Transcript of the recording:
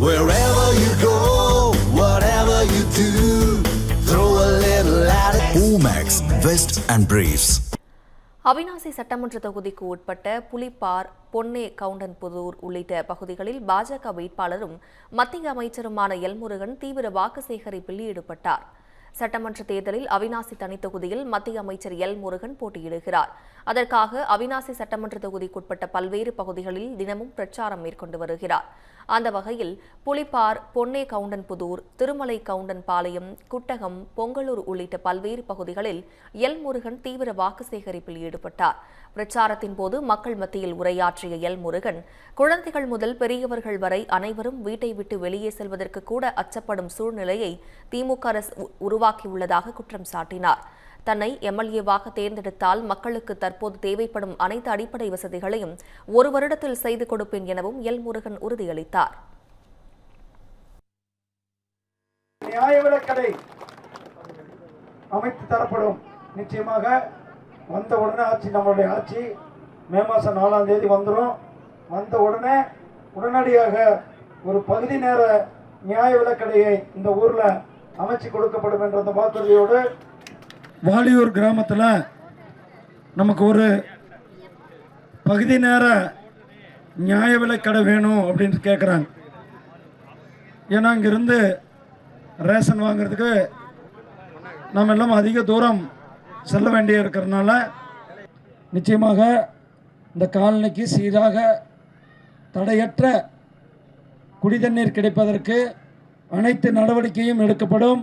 Wherever you go, whatever you do, throw a little at it. Omax, Vest and Briefs. Avinashi சட்டமன்ற தொகுதிக்கு உட்பட்ட புலிப்பார், பொன்னே கவுண்டன்புதூர் உள்ளிட்ட பகுதிகளில் பாஜக வேட்பாளரும் மத்திய அமைச்சருமான எல்முருகன் தீவிர வாக்கு சேகரிப்பில் ஈடுபட்டார். சட்டமன்ற தேர்தலில் அவிநாசி தனித்தொகுதியில் மத்திய அமைச்சர் எல்முருகன் போட்டியிடுகிறார். அதற்காக அவிநாசி சட்டமன்ற தொகுதிக்குட்பட்ட பல்வேறு பகுதிகளில் தினமும் பிரச்சாரம் மேற்கொண்டு வருகிறார். அந்த வகையில் புலிப்பார், பொன்னே கவுண்டன்புதூர், திருமலை கவுண்டன்பாளையம், குட்டகம், பொங்கலூர் உள்ளிட்ட பல்வேறு பகுதிகளில் எல்முருகன் தீவிர வாக்கு சேகரிப்பில் ஈடுபட்டார். பிரச்சாரத்தின் போது மக்கள் மத்தியில் உரையாற்றிய எல்முருகன், குழந்தைகள் முதல் பெரியவர்கள் வரை அனைவரும் வீட்டை விட்டு வெளியே செல்வதற்கு கூட அச்சப்படும் சூழ்நிலையை திமுக அரசு உருவாக்கியுள்ளதாக குற்றம் சாட்டினார். தன்னை எம்எல்ஏவாக தேர்ந்தெடுத்தால் மக்களுக்கு தற்போது தேவைப்படும் அனைத்து அடிப்படை வசதிகளையும் ஒரு வருடத்தில் செய்து கொடுப்பேன் எனவும் எல்முருகன் உறுதியளித்தார். நியாய விலைக்கடை அமைத்து தரப்படும். நிச்சயமாக வந்த உடனே நம்மளுடைய ஆட்சி மே மாதம் 4ஆம் தேதி வந்துடும். வந்த உடனே உடனடியாக ஒரு பகுதி நேர நியாய விலைக்கடையை இந்த ஊரில் அமைச்சு கொடுக்கப்படும் என்ற அந்த வாக்குறுதியோடு வாலியூர் கிராமத்தில் நமக்கு ஒரு பகுதி நேர நியாய விலைக்கடை வேணும் அப்படின்னு கேட்குறாங்க. ஏன்னா இங்கிருந்து ரேஷன் வாங்கிறதுக்கு நம்ம எல்லாம் அதிக தூரம் செல்ல வேண்டிய இருக்கிறதுனால நிச்சயமாக இந்த காலனிக்கு சீராக தடையற்ற குடிதண்ணீர் கிடைப்பதற்கு அனைத்து நடவடிக்கையும் எடுக்கப்படும்.